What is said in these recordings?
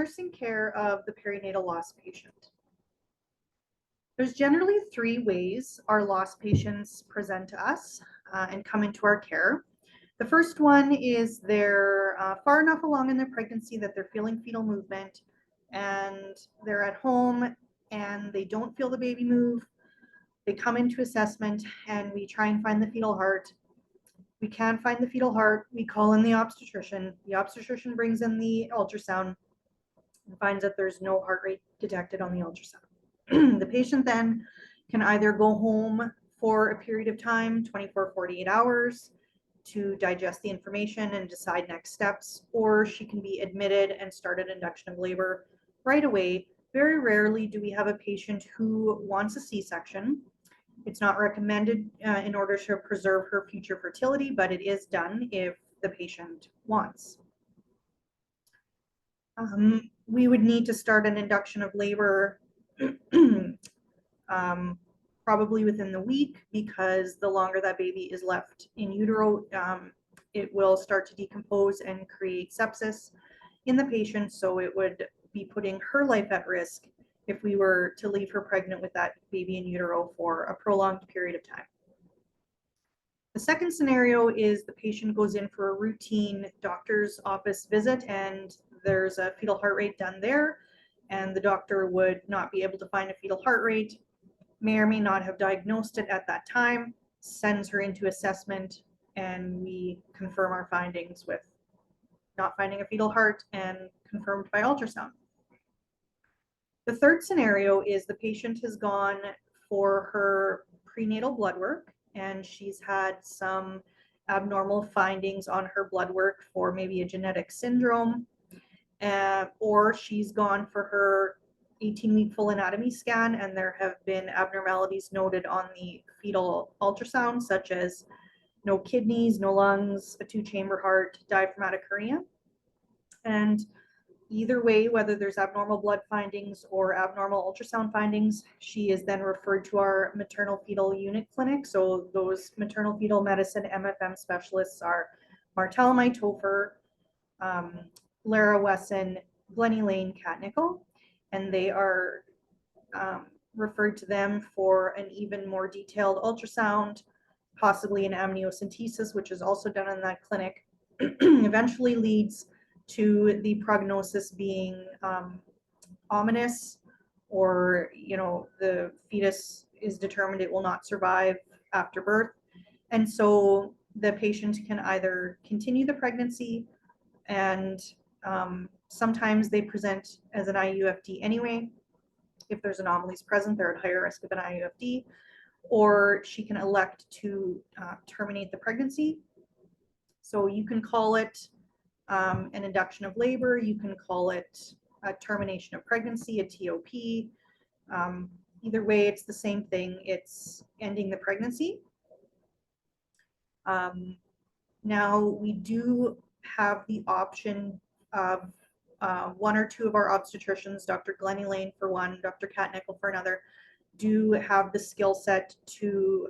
nursing care of the perinatal loss patient. There's generally three ways our loss patients present to us and come into our care. The first one is they're far enough along in their pregnancy that they're feeling fetal movement, and they're at home and they don't feel the baby move. They come into assessment and we try and find the fetal heart. We can't find the fetal heart. We call in the obstetrician. The obstetrician brings in the ultrasound and finds that there's no heart rate detected on the ultrasound. The patient then can either go home for a period of time, 24, 48 hours, to digest the information and decide next steps, or she can be admitted and start an induction of labor right away. Very rarely do we have a patient who wants a C-section. It's not recommended in order to preserve her future fertility, but it is done if the patient wants. We would need to start an induction of labor probably within the week, because the longer that baby is left in utero, it will start to decompose and create sepsis in the patient. So it would be putting her life at risk if we were to leave her pregnant with that baby in utero for a prolonged period of time. The second scenario is the patient goes in for a routine doctor's office visit and there's a fetal heart rate done there, and the doctor would not be able to find a fetal heart rate, may or may not have diagnosed it at that time, sends her into assessment, and we confirm our findings with not finding a fetal heart and confirmed by ultrasound. The third scenario is the patient has gone for her prenatal blood work and she's had some abnormal findings on her blood work for maybe a genetic syndrome, or she's gone for her 18-week full anatomy scan and there have been abnormalities noted on the fetal ultrasound, such as no kidneys, no lungs, a 2-chamber heart, diaphragmatic hernia. And either way, whether there's abnormal blood findings or abnormal ultrasound findings, she is then referred to our maternal fetal unit clinic. So those maternal fetal medicine MFM specialists are Martel Mytopher, Lara Wesson, Glennie Lane, Kat Nickel, and they are referred to them for an even more detailed ultrasound, possibly an amniocentesis, which is also done in that clinic. Eventually leads to the prognosis being ominous, or the fetus is determined it will not survive after birth, and so the patient can either continue the pregnancy, and sometimes they present as an IUFD anyway. If there's anomalies present, they're at higher risk of an IUFD, or she can elect to terminate the pregnancy. So you can call it an induction of labor, you can call it a termination of pregnancy, a TOP. Either way, it's the same thing. It's ending the pregnancy. Now, we do have the option of one or two of our obstetricians, Dr. Glennie Lane for one, Dr. Kat Nickel for another, do have the skill set to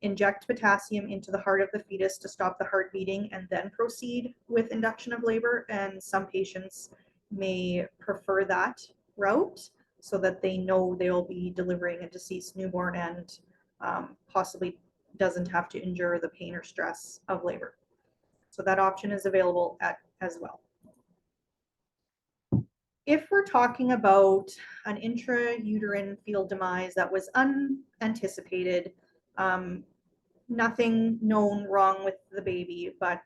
inject potassium into the heart of the fetus to stop the heart beating and then proceed with induction of labor. And some patients may prefer that route so that they know they'll be delivering a deceased newborn and possibly doesn't have to endure the pain or stress of labor. So that option is available as well. If we're talking about an intrauterine fetal demise that was unanticipated, nothing known wrong with the baby, but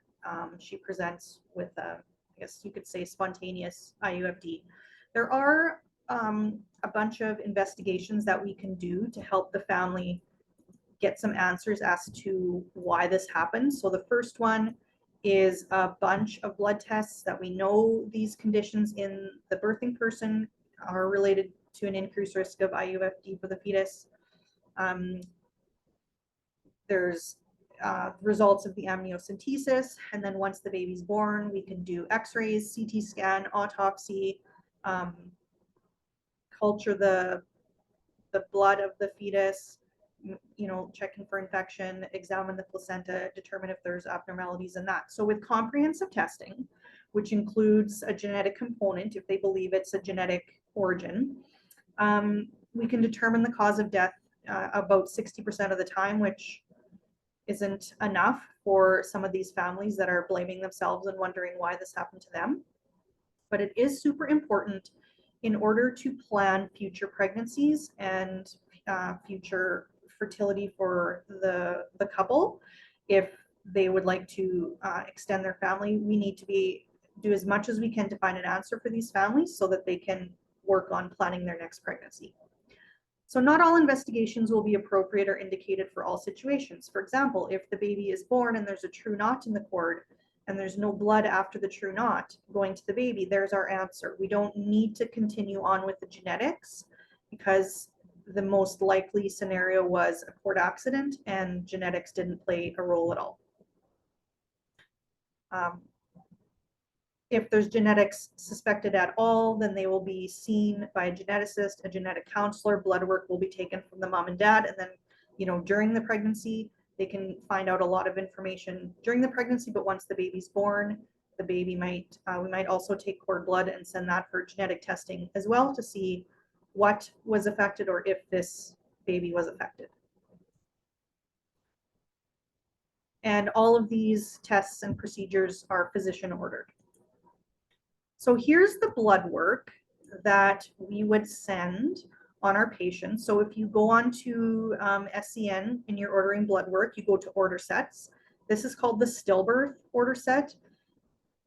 she presents with I guess you could say, spontaneous IUFD. There are a bunch of investigations that we can do to help the family get some answers as to why this happened. So the first one is a bunch of blood tests that we know these conditions in the birthing person are related to an increased risk of IUFD for the fetus. There's results of the amniocentesis, and then once the baby's born, we can do x-rays, CT scan, autopsy, culture the blood of the fetus, checking for infection, examine the placenta, determine if there's abnormalities in that. So with comprehensive testing, which includes a genetic component if they believe it's a genetic origin. We can determine the cause of death about 60% of the time, which isn't enough for some of these families that are blaming themselves and wondering why this happened to them. But it is super important in order to plan future pregnancies and future fertility for the couple. If they would like to extend their family, we need to do as much as we can to find an answer for these families so that they can work on planning their next pregnancy. So not all investigations will be appropriate or indicated for all situations. For example, if the baby is born and there's a true knot in the cord and there's no blood after the true knot going to the baby, there's our answer. We don't need to continue on with the genetics because the most likely scenario was a cord accident and genetics didn't play a role at all. If there's genetics suspected at all, then they will be seen by a geneticist, a genetic counselor. Blood work will be taken from the mom and dad. And then, during the pregnancy, they can find out a lot of information during the pregnancy, but once the baby's born, the baby we might also take cord blood and send that for genetic testing as well to see what was affected or if this baby was affected. And all of these tests and procedures are physician ordered. So here's the blood work that we would send on our patients. So if you go on to SCN and you're ordering blood work, you go to order sets. This is called the stillbirth order set.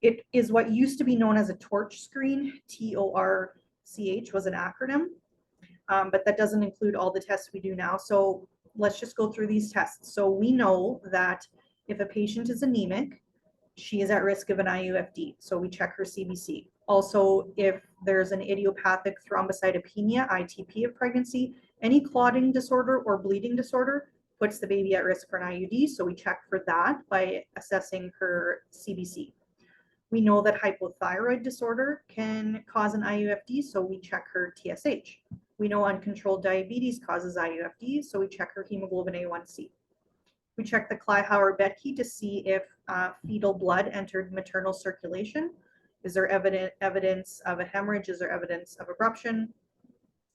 It is what used to be known as a torch screen. TORCH was an acronym, but that doesn't include all the tests we do now. So let's just go through these tests. So we know that if a patient is anemic, she is at risk of an IUFD, so we check her CBC. Also, if there's an idiopathic thrombocytopenia, ITP of pregnancy, any clotting disorder or bleeding disorder puts the baby at risk for an IUD, so we check for that by assessing her CBC. We know that hypothyroid disorder can cause an IUFD, so we check her TSH. We know uncontrolled diabetes causes IUFD, so we check her hemoglobin A1C. We check the Kleihauer-Betke to see if fetal blood entered maternal circulation. Is there evidence of a hemorrhage? Is there evidence of abruption?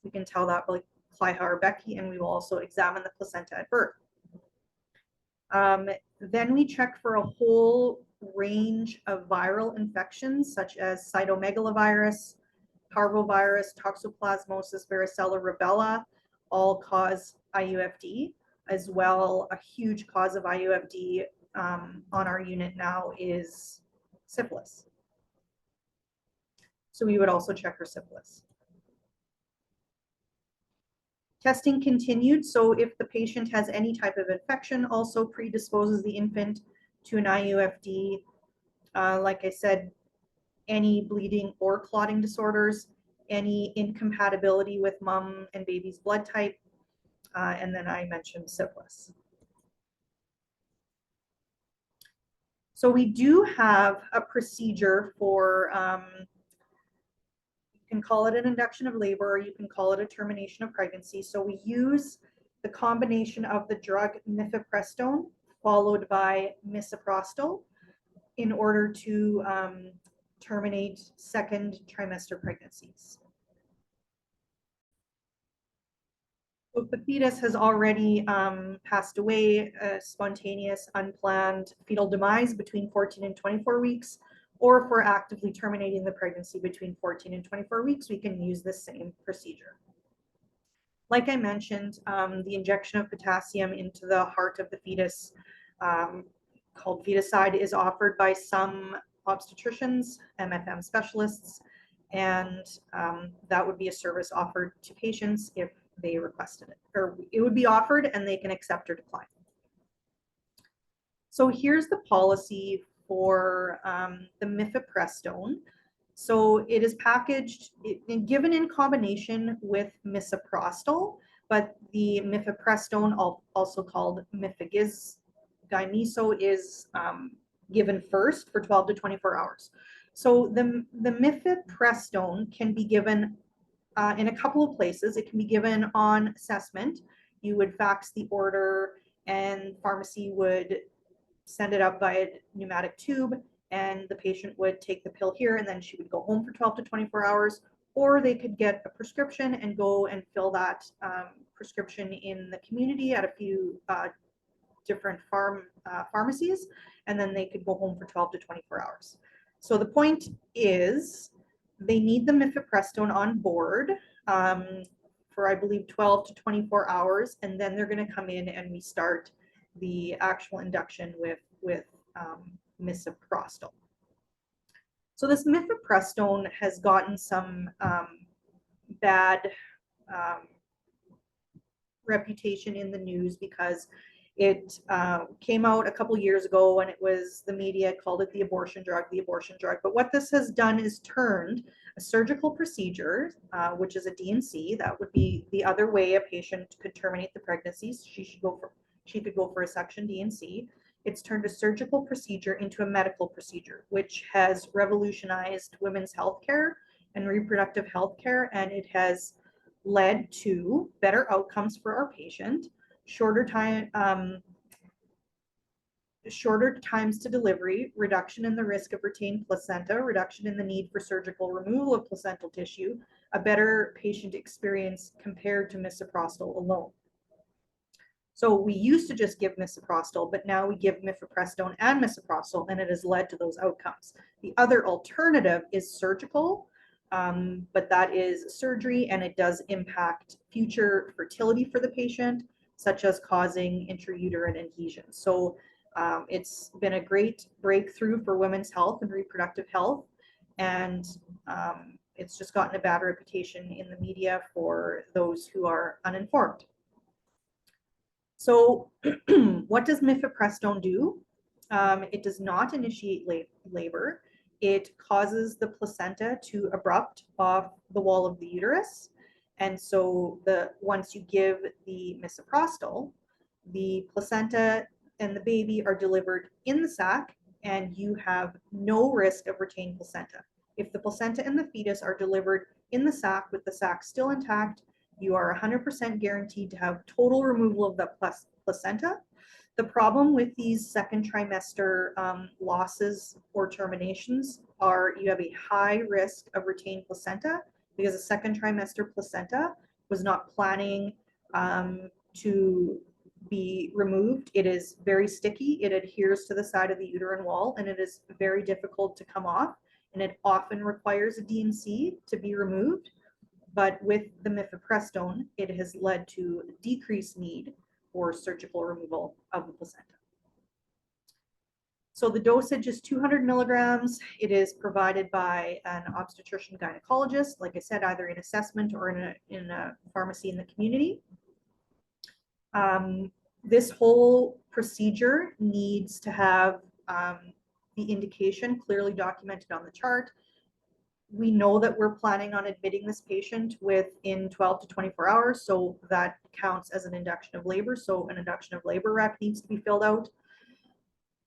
We can tell that by Kleihauer-Betke, and we will also examine the placenta at birth. Then we check for a whole range of viral infections, such as cytomegalovirus, parvovirus, toxoplasmosis, varicella, rubella, all cause IUFD. As well, a huge cause of IUFD on our unit now is syphilis. So we would also check her syphilis. Testing continued. So if the patient has any type of infection, also predisposes the infant to an IUFD. Like I said, any bleeding or clotting disorders, any incompatibility with mom and baby's blood type, and then I mentioned syphilis. So we do have a procedure for, you can call it an induction of labor, or you can call it a termination of pregnancy. So we use the combination of the drug mifepristone followed by misoprostol in order to terminate second trimester pregnancies. So if the fetus has already passed away, spontaneous, unplanned fetal demise between 14 and 24 weeks, or if we're actively terminating the pregnancy between 14 and 24 weeks, we can use the same procedure. Like I mentioned, the injection of potassium into the heart of the fetus, called feticide, is offered by some obstetricians, MFM specialists, and that would be a service offered to patients if they requested it, or it would be offered and they can accept or decline. So here's the policy for the mifepristone. So it is packaged and given in combination with misoprostol, but the mifepristone, also called mifegymiso, is given first for 12 to 24 hours. So the mifepristone can be given in a couple of places. It can be given on assessment. You would fax the order and pharmacy would send it up by a pneumatic tube, and the patient would take the pill here and then she would go home for 12 to 24 hours, or they could get a prescription and go and fill that prescription in the community at a few different pharmacies, and then they could go home for 12 to 24 hours. So the point is they need the mifepristone on board for, I believe, 12 to 24 hours, and then they're going to come in and we start the actual induction with misoprostol. So this mifepristone has gotten some bad reputation in the news because it came out a couple years ago and it was, the media called it the abortion drug. But what this has done is turned a surgical procedure, which is a D&C, that would be the other way a patient could terminate the pregnancy. She could go for a section D&C. It's turned a surgical procedure into a medical procedure, which has revolutionized women's healthcare and reproductive healthcare, and it has led to better outcomes for our patient, shorter times to delivery, reduction in the risk of retained placenta, reduction in the need for surgical removal of placental tissue, a better patient experience compared to misoprostol alone. So we used to just give misoprostol, but now we give mifepristone and misoprostol, and it has led to those outcomes. The other alternative is surgical, but that is surgery, and it does impact future fertility for the patient, such as causing intrauterine adhesions. So it's been a great breakthrough for women's health and reproductive health, and it's just gotten a bad reputation in the media for those who are uninformed. So what does mifepristone do? It does not initiate labor. It causes the placenta to abrupt off the wall of the uterus. And so once you give the misoprostol, the placenta and the baby are delivered in the sac, and you have no risk of retained placenta. If the placenta and the fetus are delivered in the sac with the sac still intact, you are 100% guaranteed to have total removal of the placenta. The problem with these second trimester losses or terminations are you have a high risk of retained placenta, because a second trimester placenta was not planning to be removed. It is very sticky. It adheres to the side of the uterine wall, and it is very difficult to come off, and it often requires a D&C to be removed. But with the mifepristone, it has led to decreased need for surgical removal of the placenta. So the dosage is 200 milligrams. It is provided by an obstetrician gynecologist, like I said, either in assessment or in a pharmacy in the community. This whole procedure needs to have the indication clearly documented on the chart. We know that we're planning on admitting this patient within 12 to 24 hours, so that counts as an induction of labor. So an induction of labor rec needs to be filled out.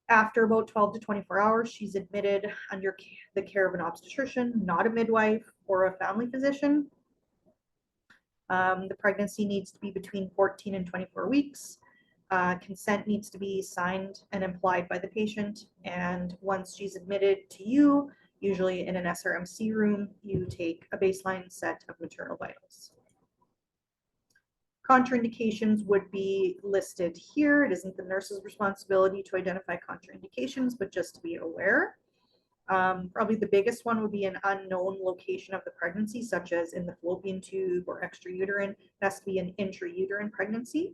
After about 12 to 24 hours, she's admitted under the care of an obstetrician, not a midwife or a family physician. The pregnancy needs to be between 14 and 24 weeks. Consent needs to be signed and implied by the patient. And once she's admitted to you, usually in an SRMC room, you take a baseline set of maternal vitals. Contraindications would be listed here. It isn't the nurse's responsibility to identify contraindications, but just to be aware. Probably the biggest one would be an unknown location of the pregnancy, such as in the fallopian tube or extrauterine. It has to be an intrauterine pregnancy.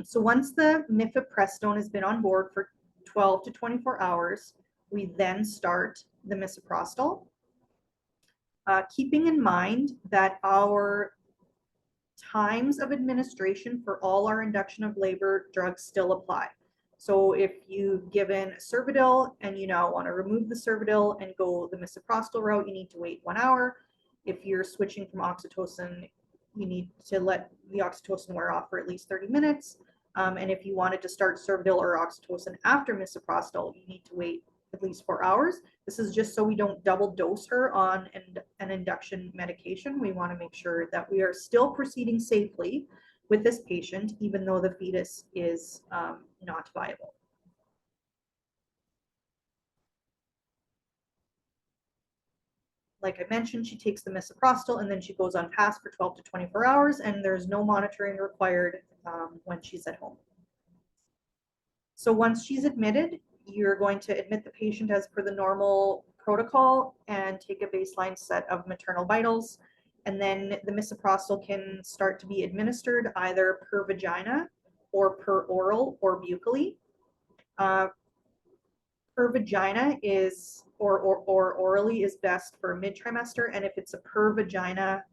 So once the mifepristone has been on board for 12 to 24 hours, we then start the misoprostol, keeping in mind that our times of administration for all our induction of labor drugs still apply. So if you've given Cervidil and you now want to remove the Cervidil and go the misoprostol route, you need to wait 1 hour. If you're switching from oxytocin, you need to let the oxytocin wear off for at least 30 minutes. And if you wanted to start Cervidil or oxytocin after misoprostol, you need to wait at least 4 hours. This is just so we don't double dose her on an induction medication. We want to make sure that we are still proceeding safely with this patient, even though the fetus is not viable. like I mentioned, she takes the misoprostol and then she goes on pass for 12 to 24 hours, and there's no monitoring required when she's at home. So once she's admitted, you're going to admit the patient as per the normal protocol and take a baseline set of maternal vitals. And then the misoprostol can start to be administered either per vagina or per oral or buccally. Per vagina is, or orally is best for mid-trimester. And if it's a per vagina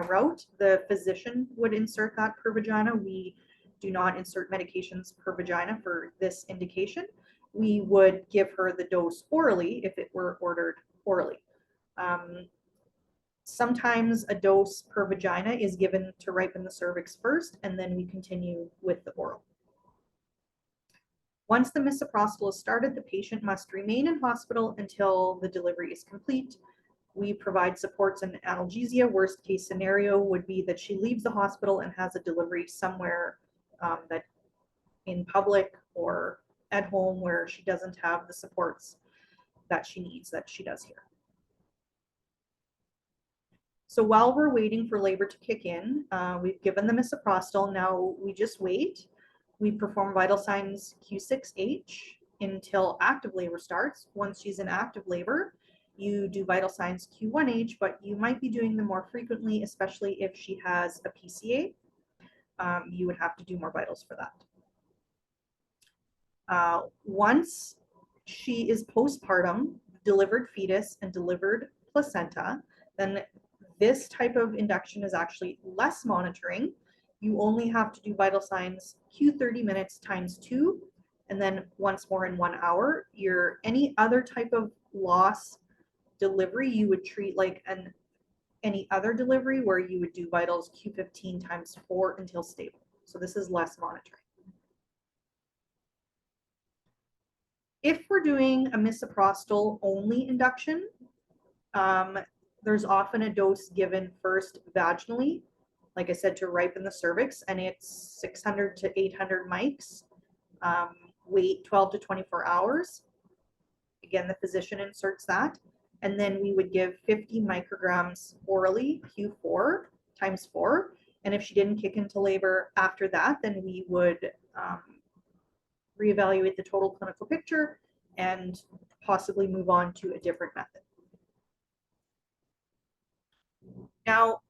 route, the physician would insert that per vagina. We do not insert medications per vagina for this indication. We would give her the dose orally if it were ordered orally. Sometimes a dose per vagina is given to ripen the cervix first, and then we continue with the oral. Once the misoprostol is started, the patient must remain in hospital until the delivery is complete. We provide supports and analgesia. Worst case scenario would be that she leaves the hospital and has a delivery somewhere that in public or at home where she doesn't have the supports that she needs, that she does here. So while we're waiting for labor to kick in, we've given the misoprostol. Now we just wait. We perform vital signs Q6H until active labor starts. Once she's in active labor, you do vital signs Q1H, but you might be doing them more frequently, especially if she has a PCA. You would have to do more vitals for that. Once she is postpartum, delivered fetus and delivered placenta, then this type of induction is actually less monitoring. You only have to do vital signs Q30 minutes times 2, and then once more in 1 hour. Any other type of loss delivery, you would treat like any other delivery where you would do vitals Q15 times 4 until stable. So this is less monitoring. If we're doing a misoprostol only induction, there's often a dose given first vaginally, like I said, to ripen the cervix, and it's 600 to 800 mics. Wait 12 to 24 hours. Again, the physician inserts that. And then we would give 50 micrograms orally, Q4 times 4. And if she didn't kick into labor after that, then we would reevaluate the total clinical picture and possibly move on to a different method. Now,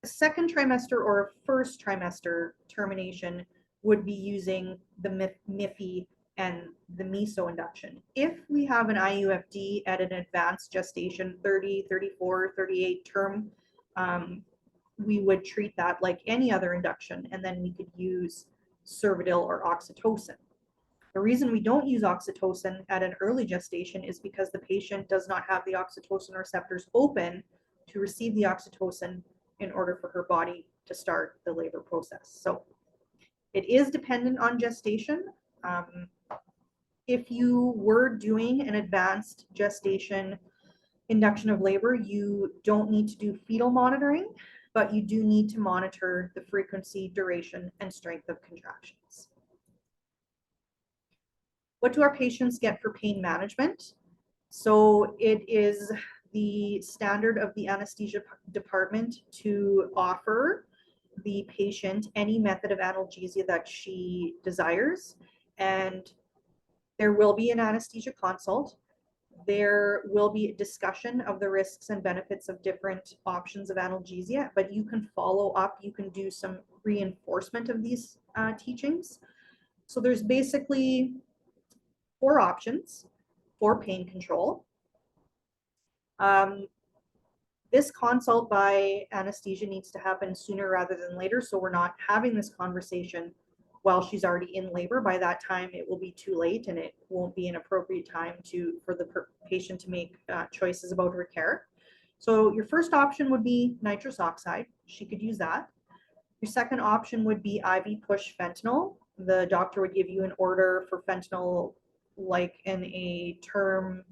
a second trimester or a first trimester termination would be using the MIFI and the meso induction. If we have an IUFD at an advanced gestation, 30, 34, 38 term, we would treat that like any other induction, and then we could use Cervidil or oxytocin. The reason we don't use oxytocin at an early gestation is because the patient does not have the oxytocin receptors open to receive the oxytocin in order for her body to start the labor process. So it is dependent on gestation. If you were doing an advanced gestation induction of labor, you don't need to do fetal monitoring, but you do need to monitor the frequency, duration, and strength of contractions. What do our patients get for pain management? So it is the standard of the anesthesia department to offer the patient any method of analgesia that she desires. And there will be an anesthesia consult. There will be a discussion of the risks and benefits of different options of analgesia, but you can follow up, you can do some reinforcement of these teachings. So there's basically 4 options for pain control. This consult by anesthesia needs to happen sooner rather than later, so we're not having this conversation while she's already in labor. By that time, it will be too late, and it won't be an appropriate time for the patient to make choices about her care. So your first option would be nitrous oxide. She could use that. Your second option would be IV push fentanyl. The doctor would give you an order for fentanyl like in a term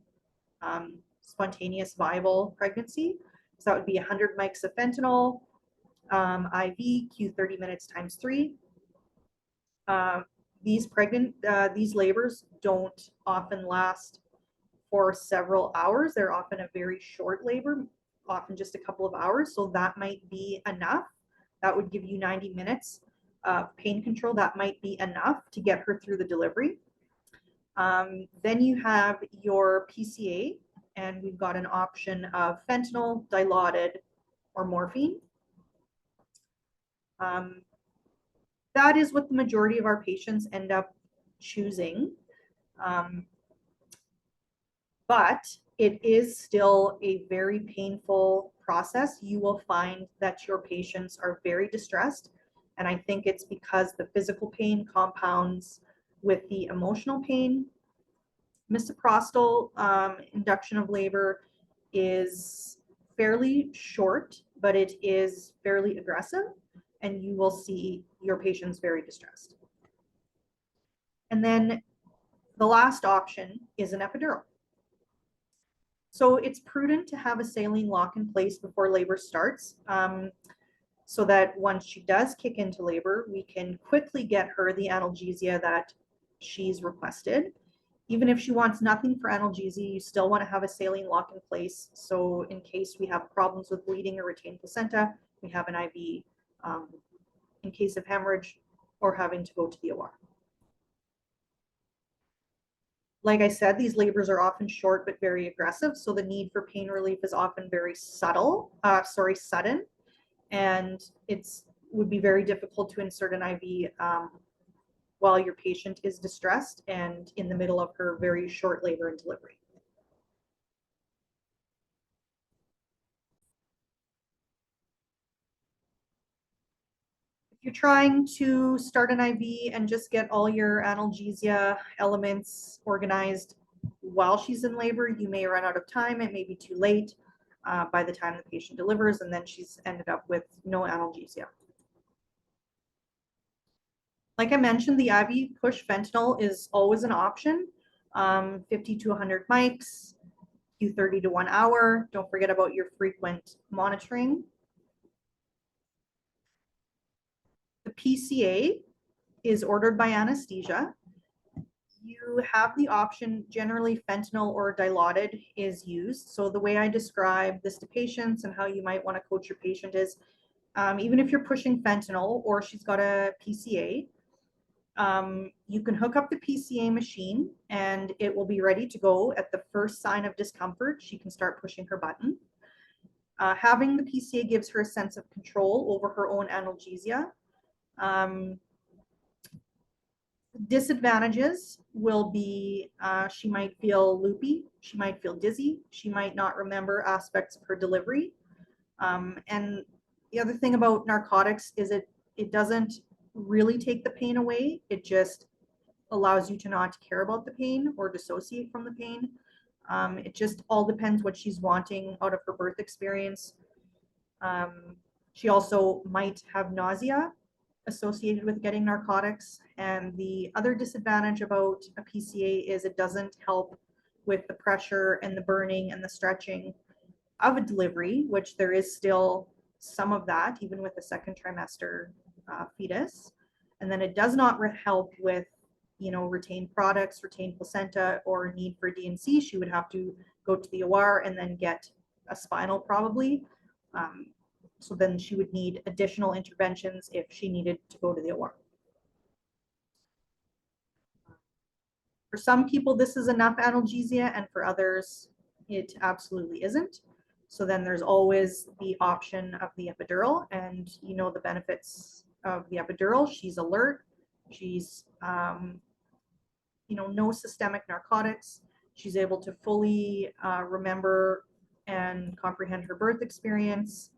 spontaneous viable pregnancy. So that would be 100 mics of fentanyl, IV, Q30 minutes times 3. These labors don't often last for several hours. They're often a very short labor, often just a couple of hours. So that might be enough. That would give you 90 minutes of pain control. That might be enough to get her through the delivery. Then you have your PCA, and we've got an option of fentanyl, dilaudid, or morphine. That is what the majority of our patients end up choosing. But it is still a very painful process. You will find that your patients are very distressed. And I think it's because the physical pain compounds with the emotional pain. Misoprostol induction of labor is fairly short, but it is fairly aggressive, and you will see your patients very distressed. And then the last option is an epidural. So it's prudent to have a saline lock in place before labor starts, so that once she does kick into labor, we can quickly get her the analgesia that she's requested. Even if she wants nothing for analgesia, you still want to have a saline lock in place. So in case we have problems with bleeding or retained placenta, we have an IV in case of hemorrhage or having to go to the OR. Like I said, these labors are often short but very aggressive, so the need for pain relief is often very sudden, and it's would be very difficult to insert an IV while your patient is distressed and in the middle of her very short labor and delivery. If you're trying to start an IV and just get all your analgesia elements organized while she's in labor, you may run out of time. It may be too late by the time the patient delivers, and then she's ended up with no analgesia. Like I mentioned, the IV push fentanyl is always an option. 50 to 100 mics, Q30 to 1 hour. Don't forget about your frequent monitoring. The PCA is ordered by anesthesia. You have the option, generally fentanyl or dilaudid is used. So the way I describe this to patients and how you might want to coach your patient is, even if you're pushing fentanyl or she's got a PCA, you can hook up the PCA machine and it will be ready to go at the first sign of discomfort. She can start pushing her button. Having the PCA gives her a sense of control over her own analgesia. Disadvantages will be she might feel loopy, she might feel dizzy, she might not remember aspects of her delivery. And the other thing about narcotics is it doesn't really take the pain away. It just allows you to not care about the pain or dissociate from the pain. It just all depends what she's wanting out of her birth experience. She also might have nausea associated with getting narcotics. And the other disadvantage about a PCA is it doesn't help with the pressure and the burning and the stretching of a delivery, which there is still some of that, even with a second trimester fetus. And then it does not help with, retained products, retained placenta, or need for D&C. She would have to go to the OR and then get a spinal probably. So then she would need additional interventions if she needed to go to the OR. For some people, this is enough analgesia, and for others, it absolutely isn't. So then there's always the option of the epidural, and the benefits of the epidural. She's alert. She's, no systemic narcotics. She's able to fully remember and comprehend her birth experience.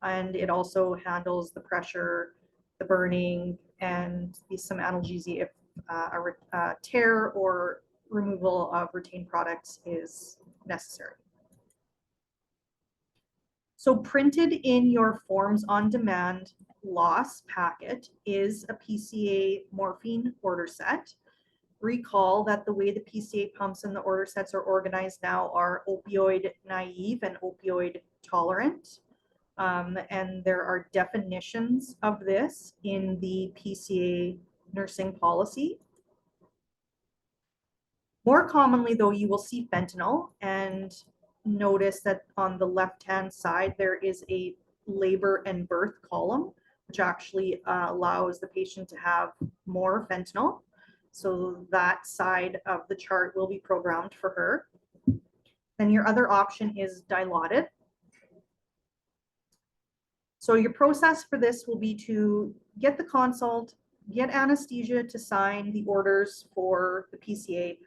And it also handles the pressure, the burning, and some analgesia if a tear or removal of retained products is necessary. So printed in your forms on demand loss packet is a PCA morphine order set. Recall that the way the PCA pumps and the order sets are organized now are opioid naive and opioid tolerant. And there are definitions of this in the PCA nursing policy. More commonly, though, you will see fentanyl, and notice that on the left-hand side, there is a labor and birth column, which actually allows the patient to have more fentanyl. So that side of the chart will be programmed for her. Then your other option is dilaudid. So your process for this will be to get the consult, get anesthesia to sign the orders for the PCA,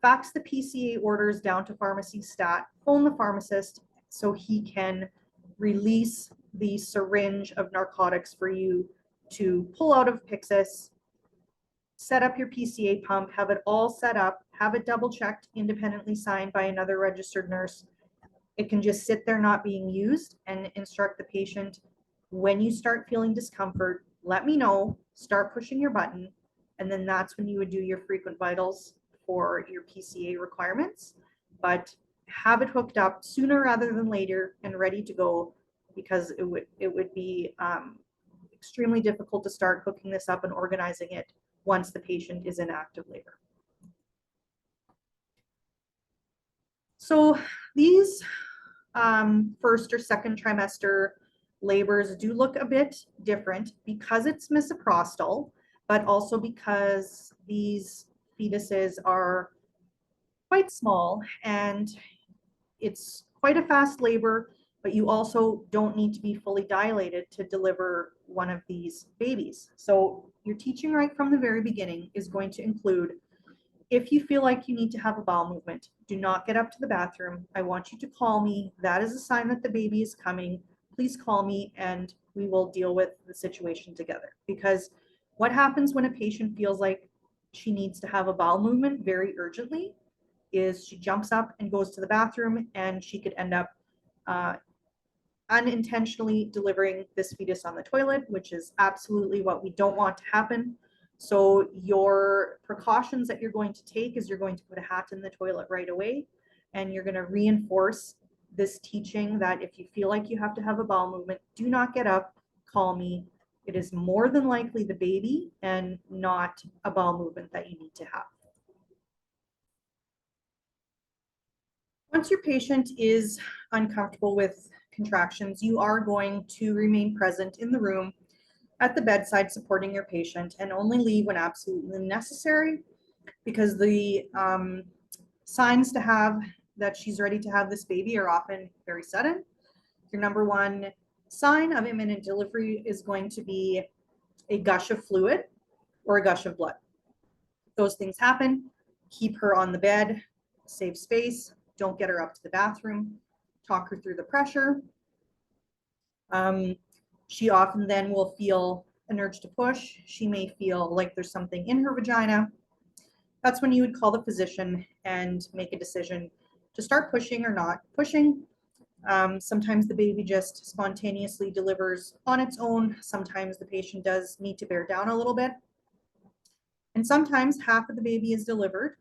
fax the PCA orders down to pharmacy stat, phone the pharmacist so he can release the syringe of narcotics for you to pull out of Pyxis, set up your PCA pump, have it all set up, have it double checked, independently signed by another registered nurse. It can just sit there not being used, and instruct the patient, when you start feeling discomfort, let me know, start pushing your button, and then that's when you would do your frequent vitals for your PCA requirements. But have it hooked up sooner rather than later and ready to go, because it would be extremely difficult to start hooking this up and organizing it once the patient is in active labor. So these first or second trimester labors do look a bit different because it's misoprostol, but also because these fetuses are quite small and it's quite a fast labor, but you also don't need to be fully dilated to deliver one of these babies. So your teaching right from the very beginning is going to include, if you feel like you need to have a bowel movement, do not get up to the bathroom. I want you to call me. That is a sign that the baby is coming. Please call me and we will deal with the situation together. Because what happens when a patient feels like she needs to have a bowel movement very urgently is she jumps up and goes to the bathroom, and she could end up unintentionally delivering this fetus on the toilet, which is absolutely what we don't want to happen. So your precautions that you're going to take is you're going to put a hat in the toilet right away, and you're going to reinforce this teaching that if you feel like you have to have a bowel movement, do not get up, call me. It is more than likely the baby and not a bowel movement that you need to have. Once your patient is uncomfortable with contractions, you are going to remain present in the room at the bedside supporting your patient, and only leave when absolutely necessary, because the signs to have that she's ready to have this baby are often very sudden. Your number one sign of imminent delivery is going to be a gush of fluid or a gush of blood. Those things happen. Keep her on the bed, save space, don't get her up to the bathroom, talk her through the pressure. She often then will feel an urge to push. She may feel like there's something in her vagina. That's when you would call the physician and make a decision to start pushing or not pushing. Sometimes the baby just spontaneously delivers on its own. Sometimes the patient does need to bear down a little bit. And sometimes half of the baby is delivered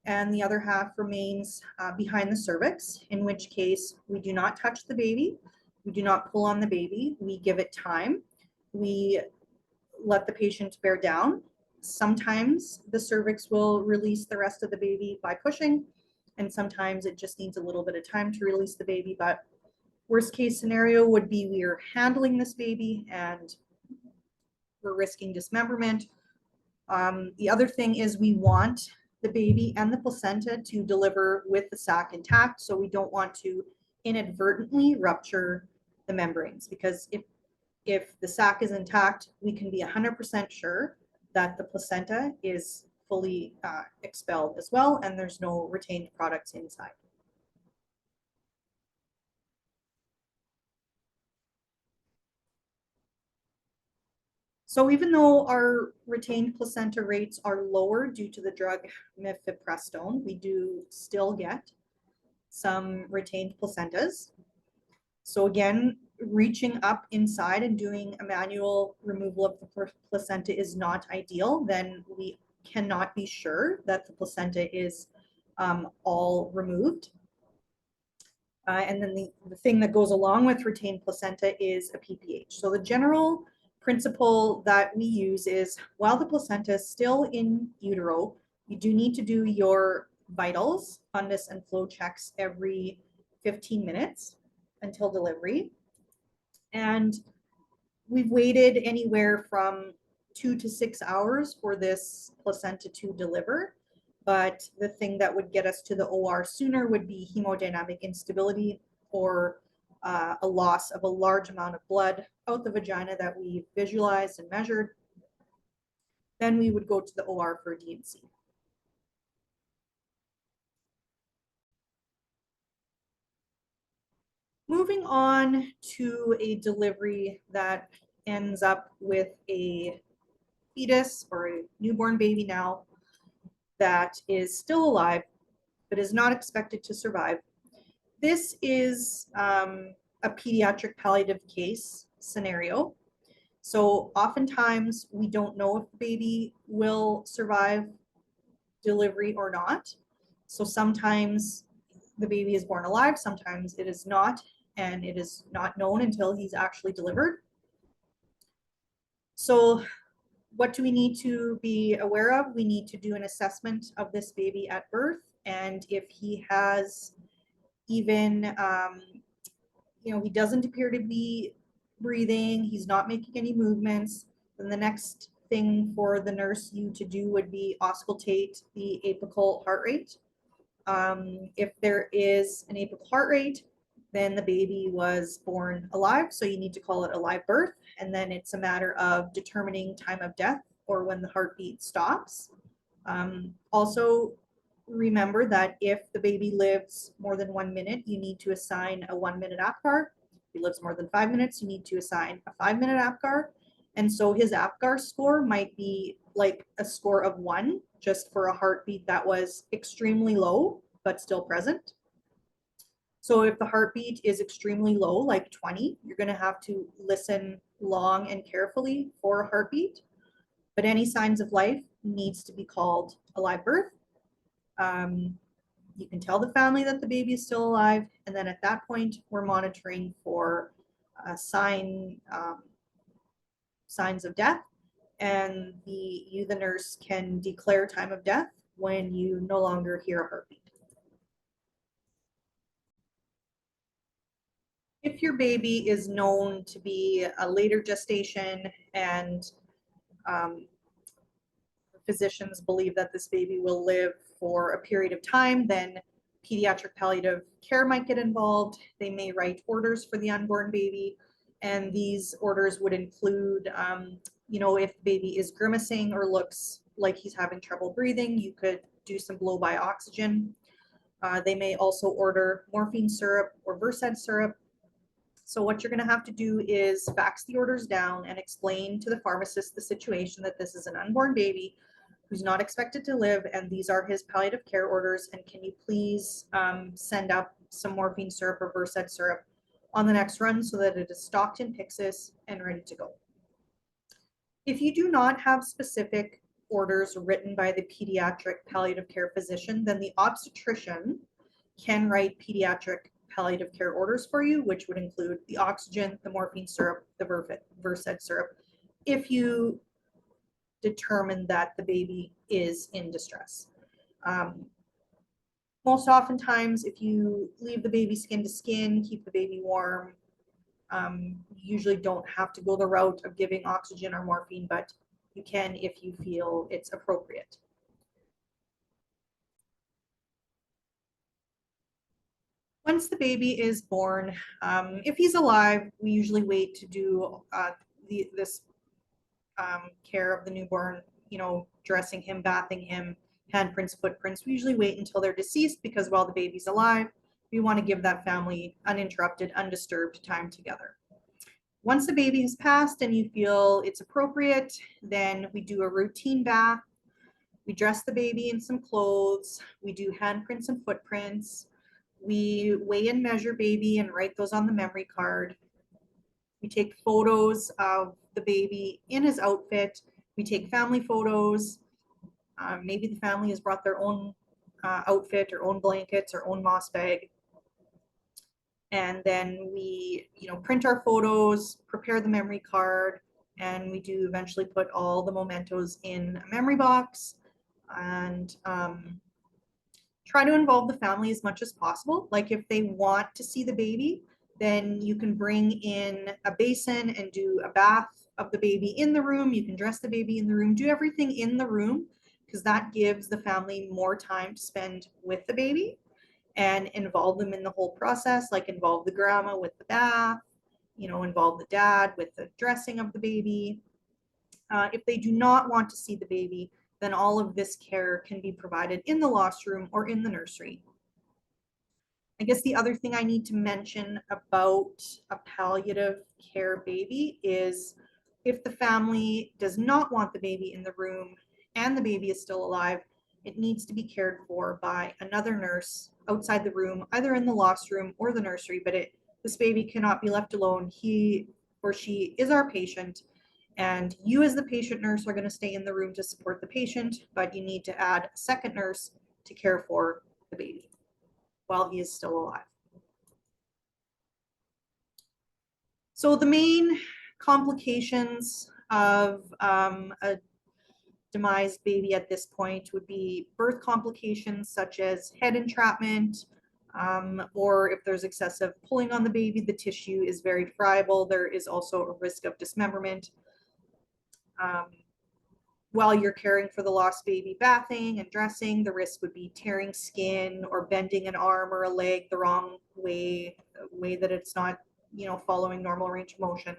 and the other half remains behind the cervix, in which case we do not touch the baby. We do not pull on the baby. We give it time. We let the patient bear down. Sometimes the cervix will release the rest of the baby by pushing, and sometimes it just needs a little bit of time to release the baby. But worst case scenario would be we're handling this baby and we're risking dismemberment. The other thing is we want the baby and the placenta to deliver with the sac intact, so we don't want to inadvertently rupture the membranes, because if the sac is intact, we can be 100% sure that the placenta is fully expelled as well, and there's no retained products inside. So even though our retained placenta rates are lower due to the drug mifepristone, we do still get some retained placentas. So again, reaching up inside and doing a manual removal of the placenta is not ideal. Then we cannot be sure that the placenta is all removed. And then the thing that goes along with retained placenta is a PPH. So the general principle that we use is, while the placenta is still in utero, you do need to do your vitals, fundus and flow checks every 15 minutes until delivery. And we've waited anywhere from 2 to 6 hours for this placenta to deliver. But the thing that would get us to the OR sooner would be hemodynamic instability or a loss of a large amount of blood out the vagina that we visualized and measured. Then we would go to the OR for D&C. Moving on to a delivery that ends up with a fetus or a newborn baby now that is still alive but is not expected to survive. This is a pediatric palliative case scenario. So oftentimes we don't know if the baby will survive delivery or not. So sometimes the baby is born alive, sometimes it is not, and it is not known until he's actually delivered. So what do we need to be aware of? We need to do an assessment of this baby at birth, and if he has even, he doesn't appear to be breathing, he's not making any movements, then the next thing for the nurse you to do would be auscultate the apical heart rate. If there is an apical heart rate, then the baby was born alive, so you need to call it a live birth, and then it's a matter of determining time of death or when the heartbeat stops. Also, remember that if the baby lives more than 1 minute, you need to assign a 1-minute APGAR. If he lives more than 5 minutes, you need to assign a 5-minute APGAR. And so his APGAR score might be like a score of 1, just for a heartbeat that was extremely low, but still present. So if the heartbeat is extremely low, like 20, you're going to have to listen long and carefully for a heartbeat. But any signs of life needs to be called a live birth. You can tell the family that the baby is still alive, and then at that point, we're monitoring for signs of death, and the nurse can declare time of death when you no longer hear a heartbeat. If your baby is known to be a later gestation and physicians believe that this baby will live for a period of time, then pediatric palliative care might get involved. They may write orders for the unborn baby, and these orders would include, if the baby is grimacing or looks like he's having trouble breathing, you could do some blow-by oxygen. They may also order morphine syrup or Versed syrup. So what you're going to have to do is fax the orders down and explain to the pharmacist the situation, that this is an unborn baby who's not expected to live, and these are his palliative care orders, and can you please send up some morphine syrup or Versed syrup on the next run so that it is stocked in Pyxis and ready to go. If you do not have specific orders written by the pediatric palliative care physician, then the obstetrician can write pediatric palliative care orders for you, which would include the oxygen, the morphine syrup, the Versed syrup, if you determine that the baby is in distress. Most oftentimes, if you leave the baby skin to skin, keep the baby warm, you usually don't have to go the route of giving oxygen or morphine, but you can if you feel it's appropriate. Once the baby is born, if he's alive, we usually wait to do this care of the newborn, dressing him, bathing him, handprints, footprints. We usually wait until they're deceased, because while the baby's alive, we want to give that family uninterrupted, undisturbed time together. Once the baby has passed and you feel it's appropriate, then we do a routine bath. We dress the baby in some clothes. We do handprints and footprints. We weigh and measure baby and write those on the memory card. We take photos of the baby in his outfit. We take family photos. Maybe the family has brought their own outfit or own blankets or own moss bag. And then we, print our photos, prepare the memory card, and we do eventually put all the mementos in a memory box. And Try to involve the family as much as possible. Like if they want to see the baby, then you can bring in a basin and do a bath of the baby in the room. You can dress the baby in the room, do everything in the room, because that gives the family more time to spend with the baby and involve them in the whole process, like involve the grandma with the bath, involve the dad with the dressing of the baby. If they do not want to see the baby, then all of this care can be provided in the loss room or in the nursery. I guess the other thing I need to mention about a palliative care baby is if the family does not want the baby in the room and the baby is still alive, it needs to be cared for by another nurse outside the room, either in the loss room or the nursery, but this baby cannot be left alone. He or she is our patient, and you as the patient nurse are going to stay in the room to support the patient, but you need to add a second nurse to care for the baby while he is still alive. So the main complications of a demised baby at this point would be birth complications such as head entrapment, or if there's excessive pulling on the baby, the tissue is very friable. There is also a risk of dismemberment. While you're caring for the lost baby, bathing and dressing, the risk would be tearing skin or bending an arm or a leg the wrong way, a way that it's not, following normal range of motion.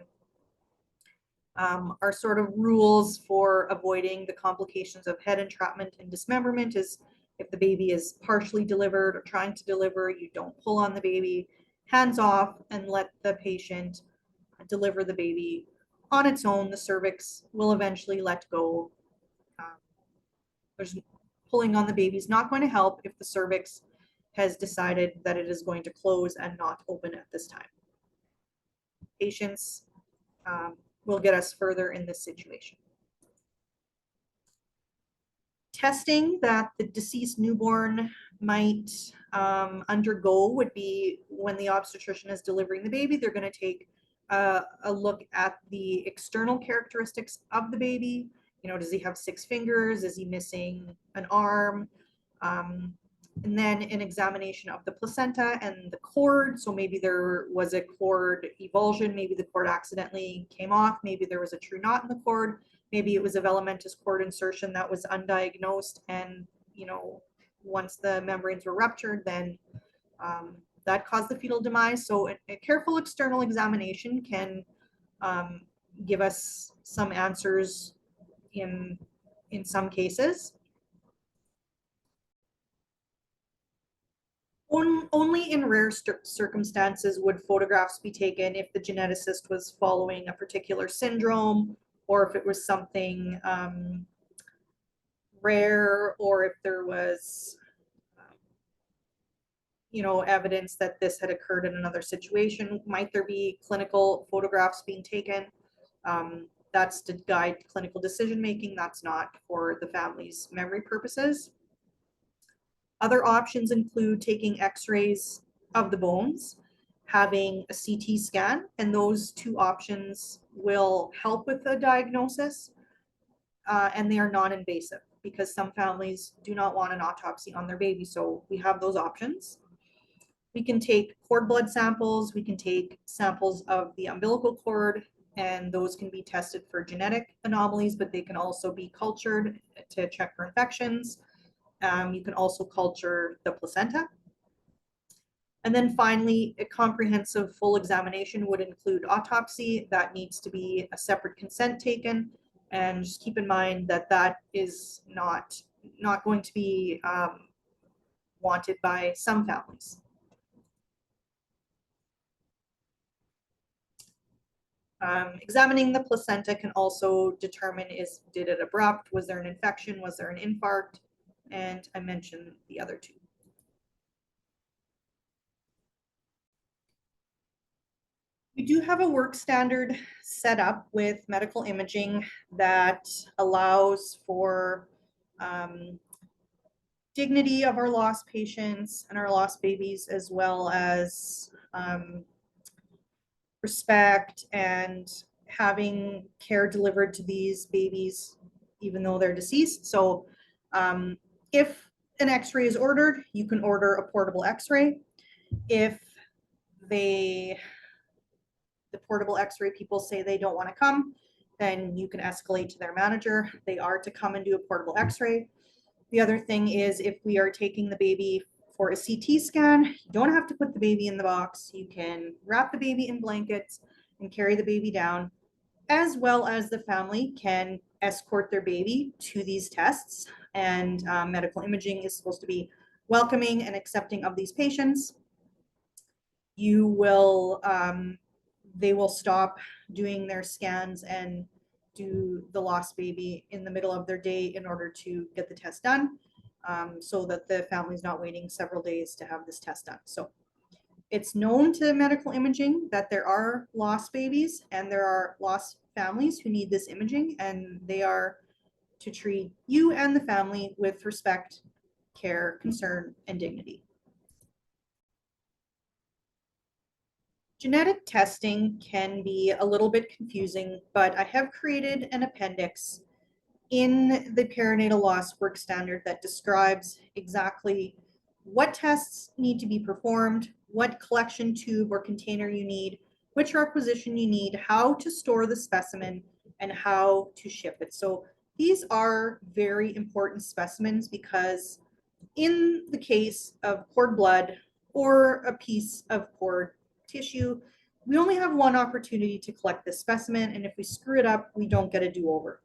Our sort of rules for avoiding the complications of head entrapment and dismemberment is if the baby is partially delivered or trying to deliver, you don't pull on the baby, hands off, and let the patient deliver the baby on its own. The cervix will eventually let go. There's pulling on the baby is not going to help if the cervix has decided that it is going to close and not open at this time. Patience will get us further in this situation. Testing that the deceased newborn might undergo would be when the obstetrician is delivering the baby, they're going to take a look at the external characteristics of the baby. Does he have 6 fingers? Is he missing an arm? And then an examination of the placenta and the cord. So maybe there was a cord evulsion, maybe the cord accidentally came off, maybe there was a true knot in the cord, maybe it was a velamentous cord insertion that was undiagnosed, and once the membranes were ruptured, then that caused the fetal demise. So a careful external examination can give us some answers in some cases. Only in rare circumstances would photographs be taken if the geneticist was following a particular syndrome, or if it was something rare, or if there was evidence that this had occurred in another situation. Might there be clinical photographs being taken? That's to guide clinical decision making. That's not for the family's memory purposes. Other options include taking x-rays of the bones, having a CT scan, and those 2 options will help with the diagnosis, and they are non-invasive because some families do not want an autopsy on their baby, so we have those options. We can take cord blood samples, we can take samples of the umbilical cord, and those can be tested for genetic anomalies, but they can also be cultured to check for infections. You can also culture the placenta. And then finally, a comprehensive full examination would include autopsy. That needs to be a separate consent taken. And just keep in mind that that is not going to be wanted by some families. Examining the placenta can also determine did it abrupt, was there an infection, was there an infarct, and I mentioned the other 2. We do have a work standard set up with medical imaging that allows for dignity of our lost patients and our lost babies, as well as respect and having care delivered to these babies even though they're deceased. So if an x-ray is ordered, you can order a portable x-ray. If the portable x-ray people say they don't want to come, then you can escalate to their manager. They are to come and do a portable x-ray. The other thing is if we are taking the baby for a CT scan, you don't have to put the baby in the box. You can wrap the baby in blankets and carry the baby down, as well as the family can escort their baby to these tests. And medical imaging is supposed to be welcoming and accepting of these patients. You will, they will stop doing their scans and do the lost baby in the middle of their day in order to get the test done, so that the family's not waiting several days to have this test done. So it's known to medical imaging that there are lost babies and there are lost families who need this imaging, and they are to treat you and the family with respect, care, concern, and dignity. Genetic testing can be a little bit confusing, but I have created an appendix in the perinatal loss work standard that describes exactly what tests need to be performed, what collection tube or container you need, which requisition you need, how to store the specimen, and how to ship it. So these are very important specimens because in the case of cord blood or a piece of cord tissue, we only have one opportunity to collect this specimen, and if we screw it up, we don't get a do-over.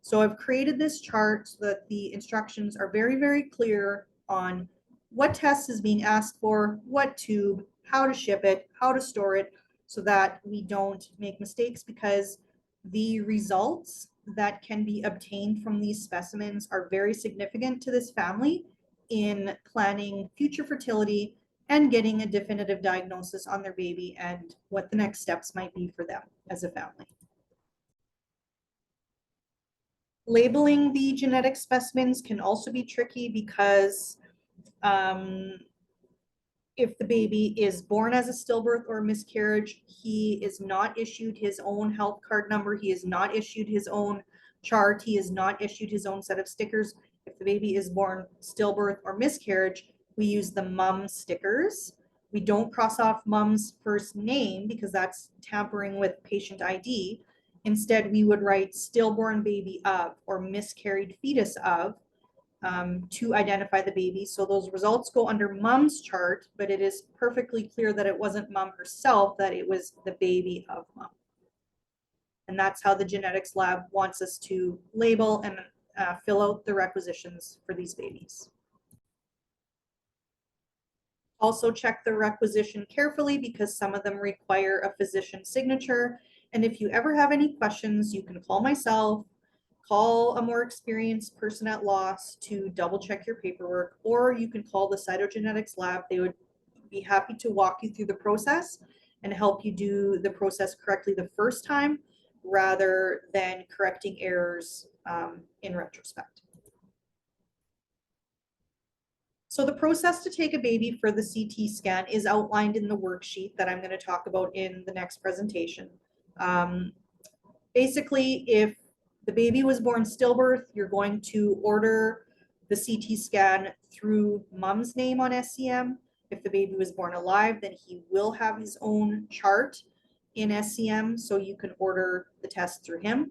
So I've created this chart so that the instructions are very, very clear on what test is being asked for, what tube, how to ship it, how to store it, so that we don't make mistakes, because the results that can be obtained from these specimens are very significant to this family in planning future fertility and getting a definitive diagnosis on their baby and what the next steps might be for them as a family. Labeling the genetic specimens can also be tricky because if the baby is born as a stillbirth or a miscarriage, he is not issued his own health card number. He is not issued his own chart. He is not issued his own set of stickers. If the baby is born stillbirth or miscarriage, we use the mum stickers. We don't cross off mom's first name because that's tampering with patient ID. Instead, we would write stillborn baby of or miscarried fetus of, to identify the baby. So those results go under mom's chart, but it is perfectly clear that it wasn't mom herself, that it was the baby of mom. And that's how the genetics lab wants us to label and fill out the requisitions for these babies. Also check the requisition carefully because some of them require a physician signature. And if you ever have any questions, you can call myself, call a more experienced person at loss to double check your paperwork, or you can call the cytogenetics lab. They would be happy to walk you through the process and help you do the process correctly the first time rather than correcting errors in retrospect. So the process to take a baby for the CT scan is outlined in the worksheet that I'm going to talk about in the next presentation. Basically, if the baby was born stillbirth, you're going to order the CT scan through mom's name on SCM. If the baby was born alive, then he will have his own chart in SCM, so you can order the test through him.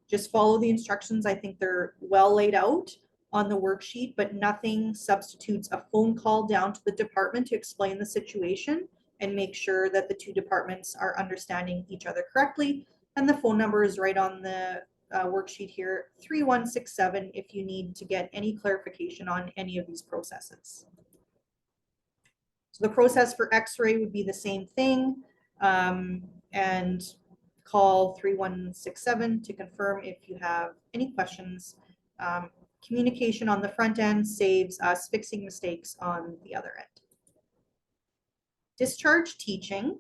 Just follow the instructions. I think they're well laid out on the worksheet, but nothing substitutes a phone call down to the department to explain the situation and make sure that the two departments are understanding each other correctly. And the phone number is right on the worksheet here, 3167, if you need to get any clarification on any of these processes. So the process for X-ray would be the same thing, and call 3167 to confirm if you have any questions. Communication on the front end saves us fixing mistakes on the other end. Discharge teaching.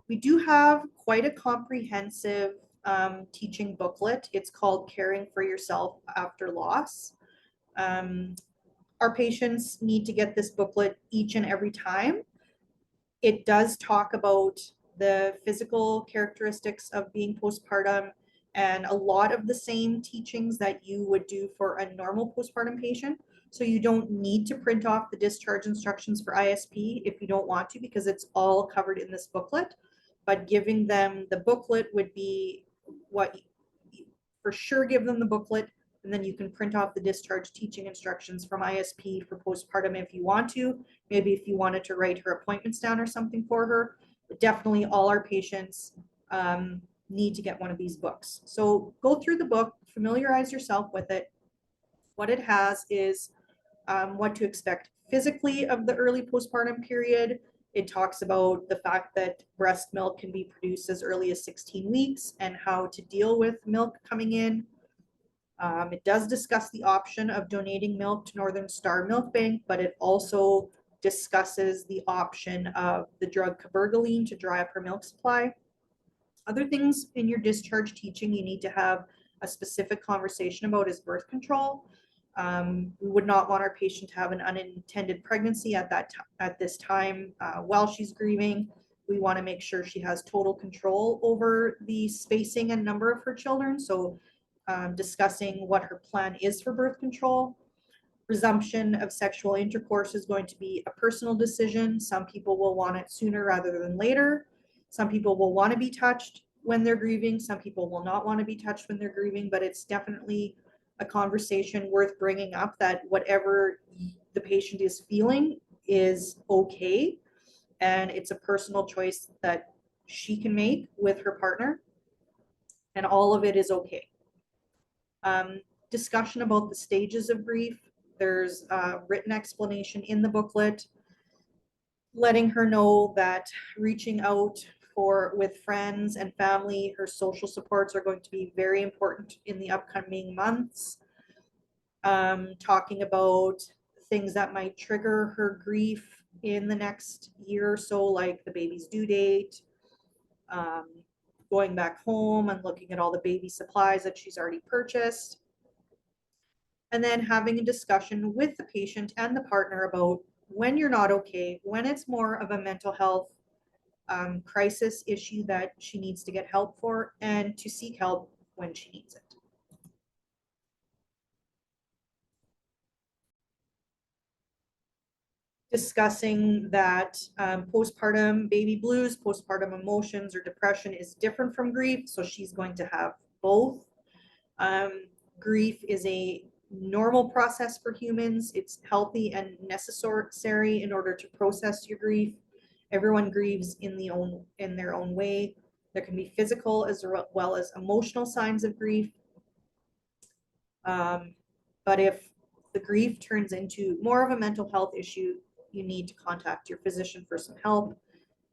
We do have quite a comprehensive teaching booklet. It's called Caring for Yourself After Loss. Our patients need to get this booklet each and every time. It does talk about the physical characteristics of being postpartum and a lot of the same teachings that you would do for a normal postpartum patient. So you don't need to print off the discharge instructions for ISP if you don't want to, because it's all covered in this booklet. But giving them the booklet would be what, for sure give them the booklet, and then you can print off the discharge teaching instructions from ISP for postpartum if you want to. Maybe if you wanted to write her appointments down or something for her. But definitely all our patients need to get one of these books. So go through the book, familiarize yourself with it. What it has is what to expect physically of the early postpartum period. It talks about the fact that breast milk can be produced as early as 16 weeks and how to deal with milk coming in. It does discuss the option of donating milk to Northern Star Milk Bank, but it also discusses the option of the drug cabergoline to dry up her milk supply. Other things in your discharge teaching you need to have a specific conversation about is birth control. We would not want our patient to have an unintended pregnancy at this time while she's grieving. We want to make sure she has total control over the spacing and number of her children. So discussing what her plan is for birth control. Resumption of sexual intercourse is going to be a personal decision. Some people will want it sooner rather than later. Some people will want to be touched when they're grieving. Some people will not want to be touched when they're grieving, but it's definitely a conversation worth bringing up, that whatever the patient is feeling is okay. And it's a personal choice that she can make with her partner, and all of it is okay. Discussion about the stages of grief. There's a written explanation in the booklet, letting her know that reaching out with friends and family, her social supports are going to be very important in the upcoming months. Talking about things that might trigger her grief in the next year or so, like the baby's due date, going back home and looking at all the baby supplies that she's already purchased. And then having a discussion with the patient and the partner about when you're not okay, when it's more of a mental health crisis issue that she needs to get help for, and to seek help when she needs it. Discussing that postpartum baby blues, postpartum emotions or depression is different from grief, so she's going to have both. Grief is a normal process for humans. It's healthy and necessary in order to process your grief. Everyone grieves in their own way. There can be physical as well as emotional signs of grief. But if the grief turns into more of a mental health issue, you need to contact your physician for some help.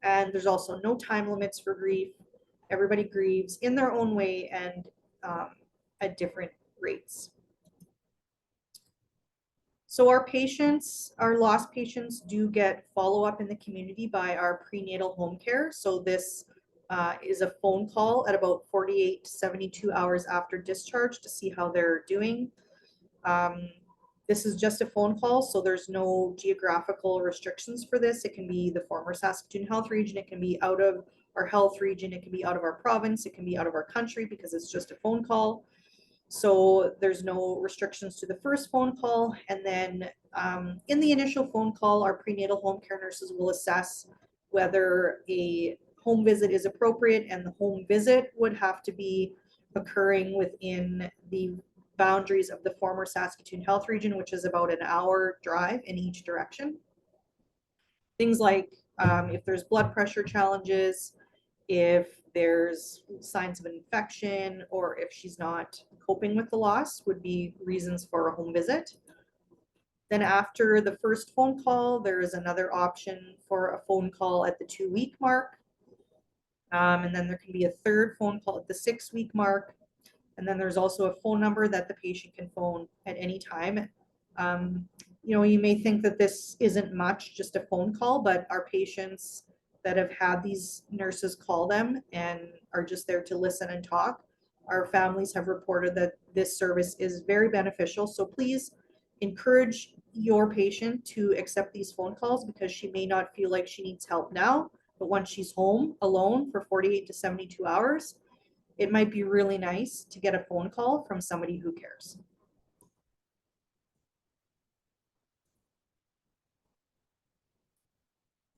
And there's also no time limits for grief. Everybody grieves in their own way and at different rates. So our patients, our lost patients, do get follow-up in the community by our prenatal home care. So this is a phone call at about 48 to 72 hours after discharge to see how they're doing. This is just a phone call, so there's no geographical restrictions for this. It can be the former Saskatoon health region, it can be out of our health region, it can be out of our province, it can be out of our country, because it's just a phone call. So there's no restrictions to the first phone call. And then in the initial phone call, our prenatal home care nurses will assess whether a home visit is appropriate, and the home visit would have to be occurring within the boundaries of the former Saskatoon health region, which is about an hour drive in each direction. Things like if there's blood pressure challenges, if there's signs of an infection, or if she's not coping with the loss, would be reasons for a home visit. Then after the first phone call, there is another option for a phone call at the 2-week mark. And then there can be a third phone call at the 6-week mark. And then there's also a phone number that the patient can phone at any time. You know, you may think that this isn't much, just a phone call, but our patients that have had these nurses call them and are just there to listen and talk, our families have reported that this service is very beneficial. So please encourage your patient to accept these phone calls, because she may not feel like she needs help now, but once she's home alone for 48 to 72 hours, it might be really nice to get a phone call from somebody who cares.